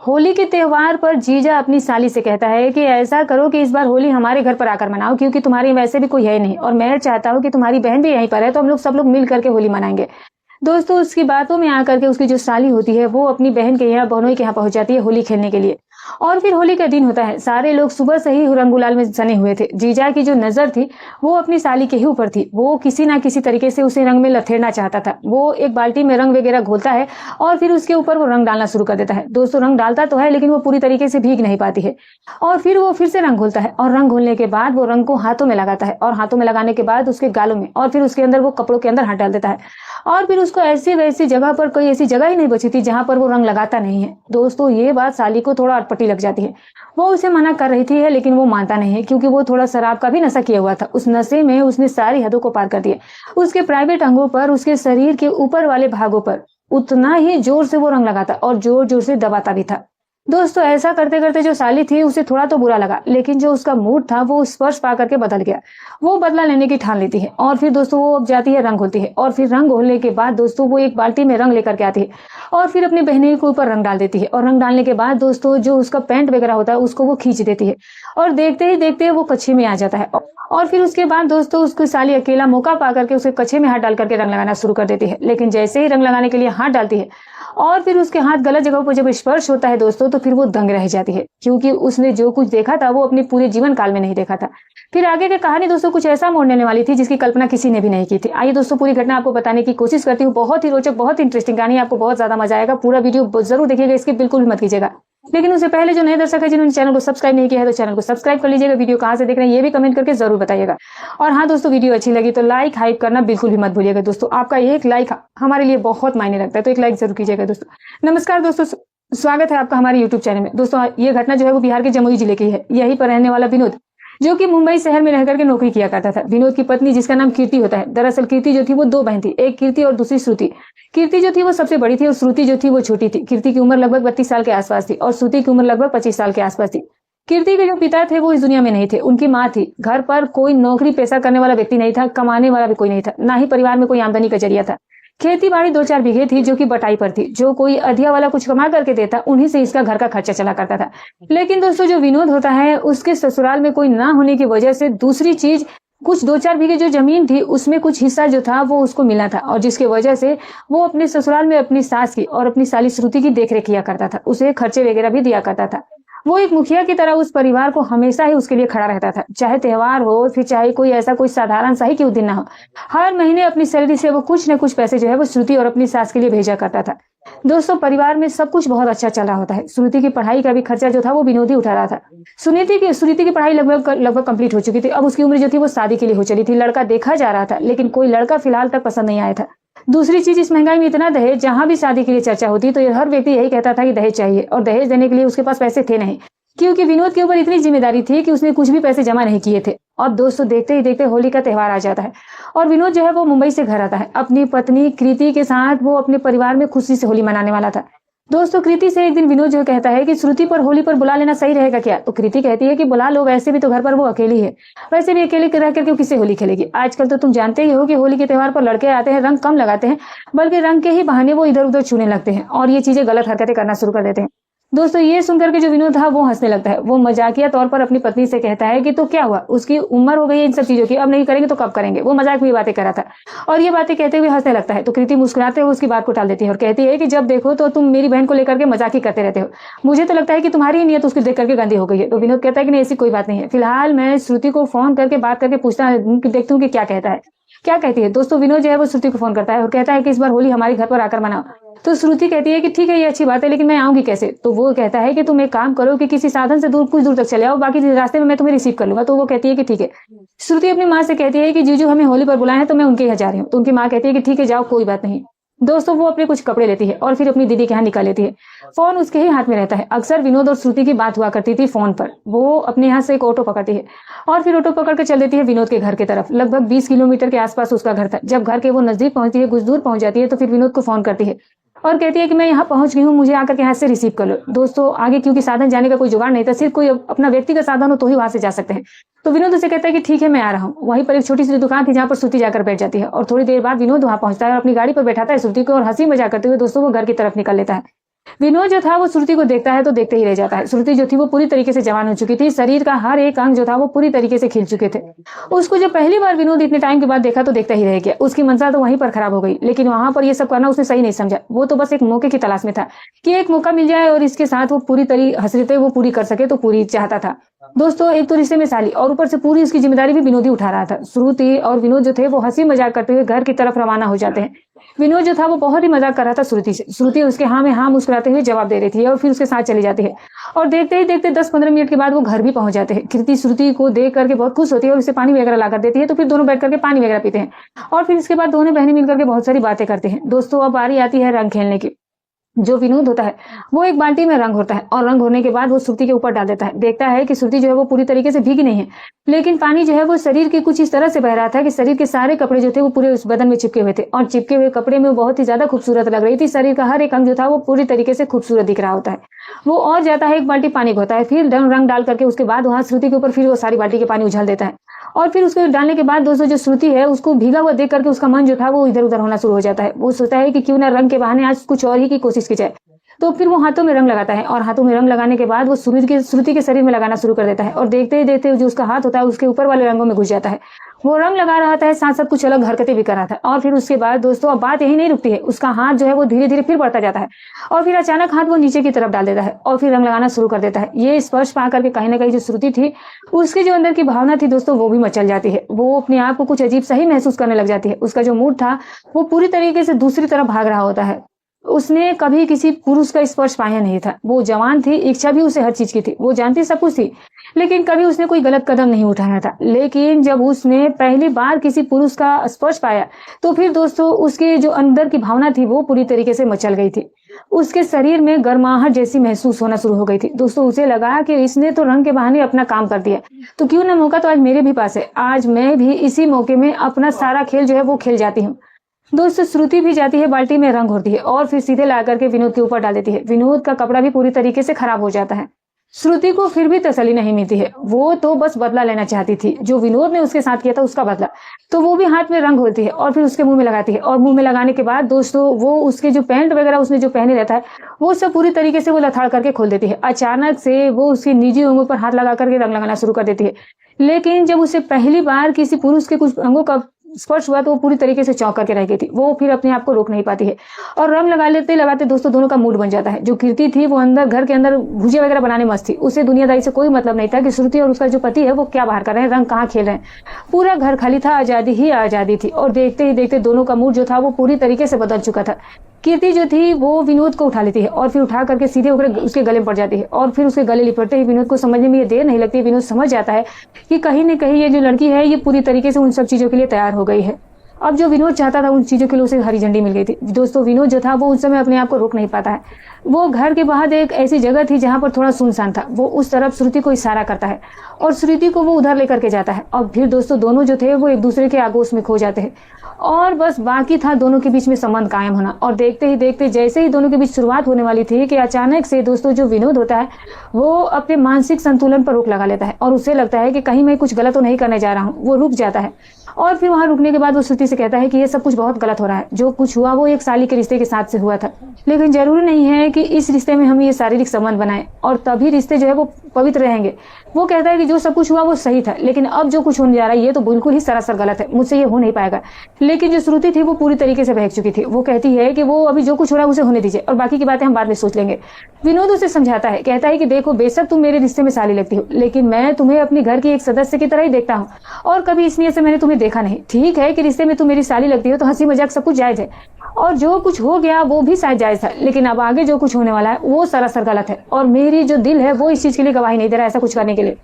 होली के त्योहार पर जीजा अपनी साली से कहता है कि ऐसा करो कि इस बार होली हमारे घर पर आकर मनाओ, क्योंकि तुम्हारी वैसे भी कोई है नहीं और मैं चाहता हूँ कि तुम्हारी बहन भी यहीं पर है, तो हम लोग सब लोग मिल करके होली मनाएंगे। दोस्तों, उसकी बातों में आकर के उसकी जो साली होती है वो अपनी बहन के यहाँ, बहनोई के यहाँ पहुंच जाती है होली खेलने के लिए। और फिर होली का दिन होता है, सारे लोग सुबह से ही रंग गुलाल में सने हुए थे। जीजा की जो नजर थी वो अपनी साली के ही ऊपर थी। वो किसी ना किसी तरीके से उसे रंग में लथेड़ना चाहता था। वो एक बाल्टी में रंग वगैरह घोलता है और फिर उसके ऊपर वो रंग डालना शुरू कर देता है। दोस्तों, रंग डालता तो है लेकिन वो पूरी तरीके से भीग नहीं पाती है। और फिर वो फिर से रंग घोलता है और रंग घोलने के बाद वो रंग को हाथों में लगाता है और हाथों में लगाने के बाद उसके गालों में और फिर उसके अंदर वो कपड़ों के अंदर हाथ डाल देता है। और फिर उसको ऐसी वैसी जगह पर, कोई ऐसी जगह ही नहीं बची थी जहां पर वो रंग लगाता नहीं है। दोस्तों, ये बात साली को थोड़ा अटपटी लग जाती है। वो उसे मना कर रही थी लेकिन वो मानता नहीं है, क्योंकि वो थोड़ा शराब का भी नशा किया हुआ था। उस नशे में उसने सारी हदों को पार कर दिया। उसके प्राइवेट अंगों पर, उसके शरीर के ऊपर वाले भागों पर उतना ही जोर से वो रंग लगाता और जोर जोर से दबाता भी था। दोस्तों, ऐसा करते करते जो साली थी उसे थोड़ा तो बुरा लगा, लेकिन जो उसका मूड था वो स्पर्श पा करके बदल गया। वो बदला लेने की ठान लेती है और फिर दोस्तों वो अब जाती है रंग घोलती है। और फिर रंग घोलने के बाद दोस्तों वो एक बाल्टी में रंग लेकर के आती है और फिर अपनी बहने के ऊपर रंग डाल देती है। और रंग डालने के बाद दोस्तों जो उसका पैंट वगैरह होता है उसको वो खींच देती है और देखते ही देखते वो कच्छे में आ जाता है। और फिर उसके बाद दोस्तों उसकी साली अकेला मौका पा करके उसे कच्छे में हाथ डाल करके रंग लगाना शुरू कर देती है। लेकिन जैसे ही रंग लगाने के लिए हाथ डालती है और फिर उसके हाथ गलत जगह पर जब स्पर्श होता है दोस्तों, तो फिर वो दंग रह जाती है, क्योंकि उसने जो कुछ देखा था वो अपने पूरे जीवन काल में नहीं देखा था। फिर आगे की कहानी दोस्तों कुछ ऐसा मोड़ लेने वाली थी जिसकी कल्पना किसी ने भी नहीं की थी। आइए दोस्तों, पूरी घटना आपको बताने की कोशिश करती हूँ। बहुत ही रोचक, बहुत इंटरेस्टिंग कहानी, आपको बहुत ज्यादा मजा आएगा। पूरा वीडियो जरूर देखिएगा, इसके बिल्कुल भी मत कीजिएगा। लेकिन उससे पहले जो नए दर्शक है जिन्होंने चैनल को सब्सक्राइब नहीं किया है तो चैनल को सब्सक्राइब कर लीजिएगा। वीडियो कहाँ से देख रहे हैं ये भी कमेंट करके जरूर बताइएगा। और हाँ दोस्तों, वीडियो अच्छी लगी तो लाइक हाइप करना बिल्कुल भी मत भूलिएगा। दोस्तों, आपका एक लाइक हमारे लिए बहुत मायने रखता है, तो एक लाइक जरूर कीजिएगा। दोस्तों नमस्कार दोस्तों, स्वागत है आपका हमारे यूट्यूब चैनल में। दोस्तों, ये घटना जो है वो बिहार के जमुई जिले की है। यहीं पर रहने वाला विनोद, जो कि मुंबई शहर में रहकर के नौकरी किया करता था। विनोद की पत्नी जिसका नाम कीर्ति होता है। दरअसल कीर्ति जो थी वो दो बहन थी, एक कीर्ति और दूसरी श्रुति। कीर्ति जो थी वो सबसे बड़ी थी और श्रुति जो थी वो छोटी थी। कीर्ति की उम्र लगभग 32 साल के आसपास थी और श्रुति की उम्र लगभग 25 साल के आसपास थी। कीर्ति के जो पिता थे वो इस दुनिया में नहीं थे, उनकी माँ थी। घर पर कोई नौकरी पेशा करने वाला व्यक्ति नहीं था, कमाने वाला भी कोई नहीं था, ना ही परिवार में कोई आमदनी का जरिया था। खेती बाड़ी 2-4 बीघे थी जो कि बटाई पर थी। जो कोई अधिया वाला कुछ कमा करके देता उन्हीं से इसका घर का खर्चा चला करता था। लेकिन दोस्तों, जो विनोद होता है उसके ससुराल में कोई ना होने की वजह से दूसरी चीज, कुछ 2-4 बीघे जो जमीन थी उसमें कुछ हिस्सा जो था वो उसको मिला था, और जिसकी वजह से वो अपने ससुराल में अपनी सास की और अपनी साली श्रुति की देखरेख किया करता था। उसे खर्चे वगैरह भी दिया करता था। वो एक मुखिया की तरह उस परिवार को हमेशा ही उसके लिए खड़ा रहता था, चाहे त्योहार हो, फिर चाहे कोई ऐसा कोई साधारण सा ही क्यों दिन ना हो। हर महीने अपनी सैलरी से वो कुछ न कुछ पैसे जो है वो श्रुति और अपनी सास के लिए भेजा करता था। दोस्तों, परिवार में सब कुछ बहुत अच्छा चल रहा होता है। श्रुति की पढ़ाई का भी खर्चा जो था वो विनोद ही उठा रहा था। श्रुति की पढ़ाई लगभग कंप्लीट हो चुकी थी। अब उसकी उम्र जो थी वो शादी के लिए हो चली थी। लड़का देखा जा रहा था लेकिन कोई लड़का फिलहाल तक पसंद नहीं आया था। दूसरी चीज, इस महंगाई में इतना दहेज, जहां भी शादी के लिए चर्चा होती तो हर व्यक्ति यही कहता था कि दहेज चाहिए, और दहेज देने के लिए उसके पास पैसे थे नहीं, क्योंकि विनोद के ऊपर इतनी जिम्मेदारी थी कि उसने कुछ भी पैसे जमा नहीं किए थे। और दोस्तों, देखते ही देखते होली का त्योहार आ जाता है और विनोद जो है वो मुंबई से घर आता है। अपनी पत्नी कृति के साथ वो अपने परिवार में खुशी से होली मनाने वाला था। दोस्तों, कृति से एक दिन विनोद जो कहता है कि श्रुति पर होली पर बुला लेना सही रहेगा क्या? तो कृति कहती है कि बुला लो, वैसे भी तो घर पर वो अकेली है, वैसे भी अकेले रह करके किससे होली खेलेगी। आजकल तो तुम जानते ही हो कि होली के त्योहार पर लड़के आते हैं, रंग कम लगाते हैं, बल्कि रंग के ही बहाने वो इधर उधर छूने लगते हैं और ये चीजें गलत हरकतें करना शुरू कर देते हैं। दोस्तों, ये सुनकर के जो विनोद था वो हंसने लगता है। वो मजाकिया तौर पर अपनी पत्नी से कहता है कि तो क्या हुआ, उसकी उम्र हो गई है इन सब चीजों की, अब नहीं करेंगे तो कब करेंगे। वो मजाक में बातें कर रहा था और ये बातें कहते हुए हंसने लगता है। तो कृति मुस्कुराते हुए उसकी बात को टाल देती है और कहती है कि जब देखो तो तुम मेरी बहन को लेकर के मजाक ही करते रहते हो, मुझे तो लगता है कि तुम्हारी नीयत उसको देख करके गंदी हो गई है। तो विनोद कहता है कि नहीं, ऐसी कोई बात नहीं है, फिलहाल मैं श्रुति को फोन करके बात करके पूछता हूँ, देखती हूँ कि क्या कहता है, क्या कहती है। दोस्तों, विनोद जो है वो श्रुति को फोन करता है और कहता है कि इस बार होली हमारे घर पर आकर मनाओ। तो श्रुति कहती है कि ठीक है, ये अच्छी बात है, लेकिन मैं आऊंगी कैसे? तो वो कहता है कि तुम एक काम करो कि किसी साधन से कुछ दूर तक चले आओ, बाकी रास्ते में मैं तुम्हें रिसीव कर लूंगा। तो वो कहती है कि ठीक है। श्रुति अपनी माँ से कहती है कि जीजू हमें होली पर बुलाए हैं तो मैं उनके यहाँ जा रही हूँ। तो उनकी माँ कहती है कि ठीक है, जाओ, कोई बात नहीं। दोस्तों, वो अपने कुछ कपड़े लेती है और फिर अपनी दीदी के यहाँ निकाल लेती है। फोन उसके ही हाथ में रहता है। अक्सर विनोद और श्रुति की बात हुआ करती थी फोन पर। वो अपने यहाँ से एक ऑटो पकड़ती है और फिर ऑटो पकड़ कर चल देती है विनोद के घर की तरफ। लगभग 20 किलोमीटर के आसपास उसका घर था। जब घर के वो नजदीक पहुंचती है, कुछ दूर पहुंच जाती है, तो फिर विनोद को फोन करती है और कहती है कि मैं यहाँ पहुंच गई हूँ, मुझे आकर के यहाँ से रिसीव कर लो। दोस्तों, आगे क्योंकि साधन जाने का कोई जुगाड़ नहीं था, सिर्फ कोई अपना व्यक्तिगत साधन हो तो ही वहां से जा सकते हैं। तो विनोद उसे कहता है कि ठीक है, मैं आ रहा हूँ। वहीं पर एक छोटी सी दुकान थी जहाँ पर श्रुति जाकर बैठ जाती है और थोड़ी देर बाद विनोद वहां पहुंचता है और अपनी गाड़ी पर बैठाता है श्रुति को और हंसी मजाक करते हुए दोस्तों वो घर की तरफ निकल लेता है। विनोद जो था वो श्रुति को देखता है तो देखते ही रह जाता है। श्रुति जो थी वो पूरी तरीके से जवान हो चुकी थी, शरीर का हर एक अंग जो था वो पूरी तरीके से खिल चुके थे। उसको जब पहली बार विनोद इतने टाइम के बाद देखा तो देखता ही रह गया। उसकी मंशा तो वहीं पर खराब हो गई, लेकिन वहां पर ये सब करना उसने सही नहीं समझा। वो तो बस एक मौके की तलाश में था कि एक मौका मिल जाए और इसके साथ वो पूरी तरह हसरतें वो पूरी कर सके, तो पूरी चाहता था। दोस्तों, एक तो रिश्ते में साली और ऊपर से पूरी उसकी जिम्मेदारी भी विनोद ही उठा रहा था। श्रुति और विनोद जो थे वो हंसी मजाक करते हुए घर की तरफ रवाना हो जाते हैं। विनोद जो था वो बहुत ही मजाक कर रहा था श्रुति से। श्रुति उसके हाँ में हाँ मुस्कुराते हुए जवाब दे रही थी और फिर उसके साथ चली जाती है। और देखते ही देखते 10-15 मिनट के बाद वो घर भी पहुंच जाते हैं। कृति श्रुति को देख करके बहुत खुश होती है और उसे पानी वगैरह ला कर देती है। तो फिर दोनों बैठ करके पानी वगैरह पीते हैं और फिर इसके बाद दोनों बहनें मिलकर के बहुत सारी बातें करते हैं। दोस्तों, अब बारी आती है रंग खेलने की। जो विनोद होता है वो एक बाल्टी में रंग होता है और रंग होने के बाद वो श्रुति के ऊपर डाल देता है। देखता है कि श्रुति जो है वो पूरी तरीके से भीगी नहीं है, लेकिन पानी जो है वो शरीर के कुछ इस तरह से बह रहा था कि शरीर के सारे कपड़े जो थे वो पूरे उस बदन में चिपके हुए थे और चिपके हुए कपड़े में वो बहुत ही ज्यादा खूबसूरत लग रही थी। शरीर का हर एक अंग जो था वो पूरी तरीके से खूबसूरत दिख रहा होता है। वो और जाता है, एक बाल्टी पानी को होता है, फिर रंग डाल करके उसके बाद वहां श्रुति के ऊपर फिर वो सारी बाल्टी के पानी उछाल देता है। और फिर उसको डालने के बाद दोस्तों जो श्रुति है उसको भीगा हुआ देख करके उसका मन जो था वो इधर उधर होना शुरू हो जाता है। वो सोचता है कि क्यों ना रंग के बहाने आज कुछ और ही की कोशिश की जाए। तो फिर वो हाथों में रंग लगाता है और हाथों में रंग लगाने के बाद वो श्रुति के शरीर में लगाना शुरू कर देता है और देखते ही देखते जो उसका हाथ होता है उसके ऊपर वाले रंगों में घुस जाता है। वो रंग लगा रहा था, साथ साथ कुछ अलग हरकतें भी कर रहा था। और फिर उसके बाद दोस्तों अब बात यही नहीं रुकती है, उसका हाथ जो है वो धीरे धीरे फिर बढ़ता जाता है और फिर अचानक हाथ वो नीचे की तरफ डाल देता है और फिर रंग लगाना शुरू कर देता है। ये स्पर्श पा करके कहीं ना कहीं जो श्रुति थी उसके जो अंदर की भावना थी दोस्तों वो भी मचल जाती है। वो अपने आप को कुछ अजीब सही महसूस करने लग जाती है। उसका जो मूड था वो पूरी तरीके से दूसरी तरफ भाग रहा होता है। उसने कभी किसी पुरुष का स्पर्श पाया नहीं था। वो जवान थी, इच्छा भी उसे हर चीज की थी, वो जानती सब कुछ थी, लेकिन कभी उसने कोई गलत कदम नहीं उठाया था। लेकिन जब उसने पहली बार किसी पुरुष का स्पर्श पाया तो फिर दोस्तों उसके जो अंदर की भावना थी वो पूरी तरीके से मचल गई थी। उसके शरीर में गर्माहट जैसी महसूस होना शुरू हो गई थी। दोस्तों उसे लगा कि इसने तो रंग के बहाने अपना काम कर दिया, तो क्यों ना मौका तो आज मेरे भी पास है, आज मैं भी इसी मौके में अपना सारा खेल जो है वो खेल जाती हूँ। दोस्तों श्रुति भी जाती है, बाल्टी में रंग होती है और फिर सीधे ला करके विनोद के ऊपर डाल देती है। विनोद का कपड़ा भी पूरी तरीके से खराब हो जाता है। श्रुति को फिर भी तसल्ली नहीं मिलती है। वो तो बस बदला लेना चाहती थी, जो विनोद ने उसके साथ किया था उसका बदला। तो वो भी हाथ में रंग होती है और फिर उसके मुंह में लगाती है और मुंह में लगाने के बाद दोस्तों वो उसके जो पैंट वगैरह उसने जो पहने रहता है वो सब पूरी तरीके से वो लथाड़ करके खोल देती है। अचानक से वो उसकी निजी अंगों पर हाथ लगा करके रंग लगाना शुरू कर देती है। लेकिन जब उसे पहली बार किसी पुरुष के कुछ अंगों का स्पर्श हुआ तो वो पूरी तरीके से चौंक करके रह गई थी। वो फिर अपने आप को रोक नहीं पाती है और रंग लगा लेते लगाते दोस्तों दोनों का मूड बन जाता है। जो कीर्ति थी वो अंदर घर के अंदर भुजिया वगैरह बनाने मस्त थी। उसे दुनियादारी से कोई मतलब नहीं था कि श्रुति और उसका जो पति है वो क्या बाहर कर रहे हैं, रंग कहाँ खेल रहे हैं। पूरा घर खाली था, आजादी ही आजादी थी। और देखते ही देखते दोनों का मूड जो था वो पूरी तरीके से बदल चुका था। कीर्ति जो थी वो विनोद को उठा लेती है और फिर उठा करके सीधे होकर उसके गले में पड़ जाती है और फिर उसके गले लिपटते ही विनोद को समझने में ये देर नहीं लगती। विनोद समझ जाता है कि कहीं न कहीं ये जो लड़की है ये पूरी तरीके से उन सब चीजों के लिए तैयार हो गई है। अब जो विनोद चाहता था उन चीजों के लिए उसे हरी झंडी मिल गई थी। दोस्तों विनोद जो था वो उस समय अपने आप को रोक नहीं पाता है। वो घर के बाहर एक ऐसी जगह थी जहां पर थोड़ा सुनसान था। वो उस तरफ श्रुति को इशारा करता है और श्रुति को वो उधर लेकर के जाता है और फिर दोस्तों दोनों जो थे वो एक दूसरे के आगोश में खो जाते हैं और बस बाकी था दोनों के बीच में संबंध कायम होना। और देखते ही देखते जैसे ही दोनों के बीच शुरुआत होने वाली थी कि अचानक से दोस्तों जो विनोद होता है वो अपने मानसिक संतुलन पर रोक लगा लेता है और उसे लगता है कि कहीं मैं कुछ गलत तो नहीं करने जा रहा हूँ। वो रुक जाता है और फिर वहां रुकने के बाद वो श्रुति से कहता है कि ये सब कुछ बहुत गलत हो रहा है। जो कुछ हुआ वो एक साली के रिश्ते के साथ से हुआ था, लेकिन जरूरी नहीं है कि इस रिश्ते में हम ये शारीरिक संबंध बनाएं और तभी रिश्ते जो है वो पवित्र रहेंगे। वो कहता है कि जो सब कुछ हुआ वो सही था, लेकिन अब जो कुछ होने जा रहा है ये तो बिल्कुल ही सरासर गलत है, मुझसे ये हो नहीं पाएगा। लेकिन जो श्रुति थी वो पूरी तरीके से बहक चुकी थी। वो कहती है कि वो अभी जो कुछ हो रहा है उसे होने दीजिए और बाकी की बातें हम बाद में सोच लेंगे। विनोद उसे समझाता है, कहता है कि देखो बेशक तुम मेरे रिश्ते में साली लगती हो, लेकिन मैं तुम्हें अपनी घर की एक सदस्य की तरह ही देखता हूँ और कभी इस नीयत से मैंने तुम्हें देखा नहीं। ठीक है कि रिश्ते में तुम मेरी साली लगती हो तो हंसी मजाक सब कुछ जायज है और जो कुछ हो गया वो भी शायद जायज था, लेकिन अब आगे जो कुछ होने वाला है वो सरासर गलत है और मेरी जो दिल है वो इस चीज के लिए गवाही नहीं दे रहा ऐसा कुछ करने के लिए।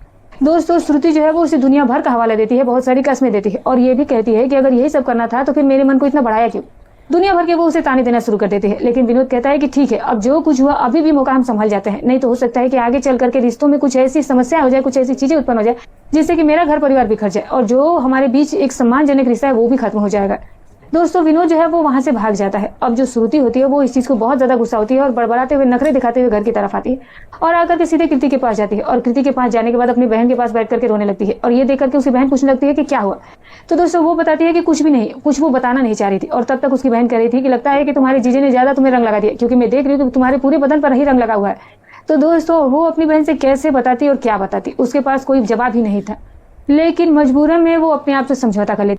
दोस्तों श्रुति जो है वो उसे दुनिया भर का हवाला देती है, बहुत सारी कस्में देती है और ये भी कहती है कि अगर यही सब करना था तो फिर मेरे मन को इतना बढ़ाया क्यों। दुनिया भर के वो उसे ताने देना शुरू कर देते हैं, लेकिन विनोद कहता है कि ठीक है अब जो कुछ हुआ अभी भी मौका हम संभाल जाते हैं, नहीं तो हो सकता है कि आगे चल करके रिश्तों में कुछ ऐसी समस्या हो जाए, कुछ ऐसी चीजें उत्पन्न हो जाए जिससे कि मेरा घर परिवार बिखर जाए और जो हमारे बीच एक सम्मानजनक रिश्ता है वो भी खत्म हो जाएगा। दोस्तों विनोद जो है वो वहां से भाग जाता है। अब जो श्रुति होती है वो इस चीज को बहुत ज्यादा गुस्सा होती है और बड़बड़ाते हुए नखरे दिखाते हुए घर की तरफ आती है और आकर के सीधे कृति के पास जाती है और कृति के पास जाने के बाद अपनी बहन के पास बैठ करके रोने लगती है और ये देख करके उसकी बहन पूछने लगती है कि क्या हुआ। तो दोस्तों वो बताती है कि कुछ भी नहीं, कुछ वो बताना नहीं चाह रही थी। और तब तक उसकी बहन कह रही थी कि लगता है कि तुम्हारे जीजे ने ज्यादा तुम्हें रंग लगा दिया, क्योंकि मैं देख रही हूँ कि तुम्हारे पूरे बदन पर ही रंग लगा हुआ है। तो दोस्तों वो अपनी बहन से कैसे बताती और क्या बताती, उसके पास कोई जवाब ही नहीं था, लेकिन मजबूरन में वो अपने आप से समझौता कर लेती।